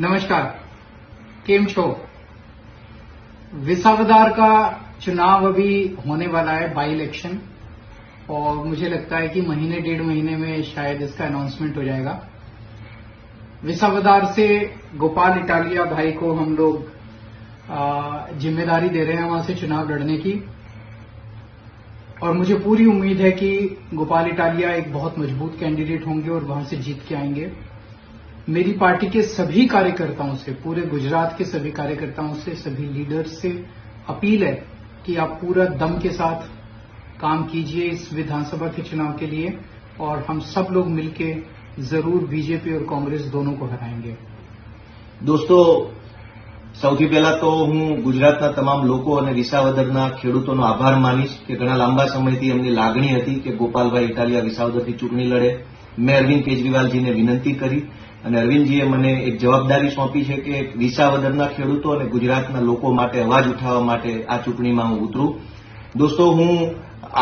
नमस्कार, केम छो। विसावदार का चुनाव अभी होने वाला है, बाई इलेक्शन, और मुझे लगता है कि महीने डेढ़ महीने में शायद इसका अनाउंसमेंट हो जाएगा। विसावदार से गोपाल इटालिया भाई को हम लोग जिम्मेदारी दे रहे हैं वहां से चुनाव लड़ने की, और मुझे पूरी उम्मीद है कि गोपाल इटालिया एक बहुत मजबूत कैंडिडेट होंगे और वहां से जीत के आएंगे। मेरी पार्टी के सभी कार्यकर्ताओं से, पूरे गुजरात के सभी कार्यकर्ताओं से, सभी लीडर्स से अपील है कि आप पूरा दम के साथ काम कीजिए इस विधानसभा के चुनाव के लिए, और हम सब लोग मिलके जरूर बीजेपी और कांग्रेस दोनों को हराएंगे। दोस्तों, સૌથી પહેલા તો હું ગુજરાતના તમામ લોકો અને વિસાવદરના ખેડૂતોનો આભાર માનીશ કે ઘણા લાંબા સમયથી એમની લાગણી હતી કે ગોપાલભાઈ ઇટાલિયા વિસાવદરથી ચૂંટણી લડે। મેં અરવિંદ કેજરીવાલજીને વિનંતી કરી અને અરવિંદજીએ મને એક જવાબદારી સોંપી છે કે વિસાવદરના ખેડૂતો અને ગુજરાતના લોકો માટે અવાજ ઉઠાવવા માટે આ ચૂંટણીમાં હું ઉતરું। दोस्तों, હું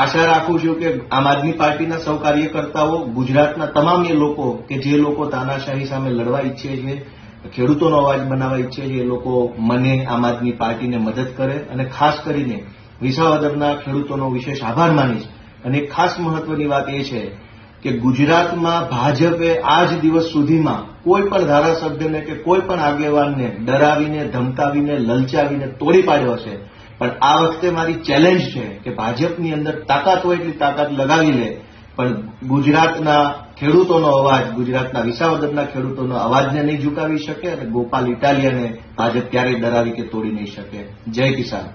આશા રાખું છું કે આમ આદમી પાર્ટીના સૌ કાર્યકર્તાઓ, ગુજરાતના તમામ એ લોકો કે જે લોકો તાનાશાહી સામે લડવા ઈચ્છે છે, ખેડૂતોનો અવાજ બનાવવા ઈચ્છે છે, એ લોકો મને આમ આદમી પાર્ટીને મદદ કરે। અને ખાસ કરીને વિસાવદરના ખેડૂતોનો વિશેષ આભાર માનીશ। અને એક ખાસ મહત્વની વાત એ છે કે ગુજરાતમાં ભાજપે આજ દિવસ સુધીમાં કોઈ પણ ધારાસભ્યને કે કોઈ પણ આગેવાનને ડરાવીને, ધમકાવીને, લલચાવીને તોડી પાડ્યો છે। પણ આ વખતે મારી ચેલેન્જ છે કે ભાજપની અંદર તાકાત હોય એટલી તાકાત લગાવી લે, પણ ગુજરાતના ખેડૂતોનો અવાજ, ગુજરાતના વિસાવદરના ખેડૂતોનો અવાજને નહીં ઝુકાવી શકે અને ગોપાલ ઇટાલિયાને ભાજપ ક્યારેય ડરાવી કે તોડી નહીં શકે। જય કિસાન।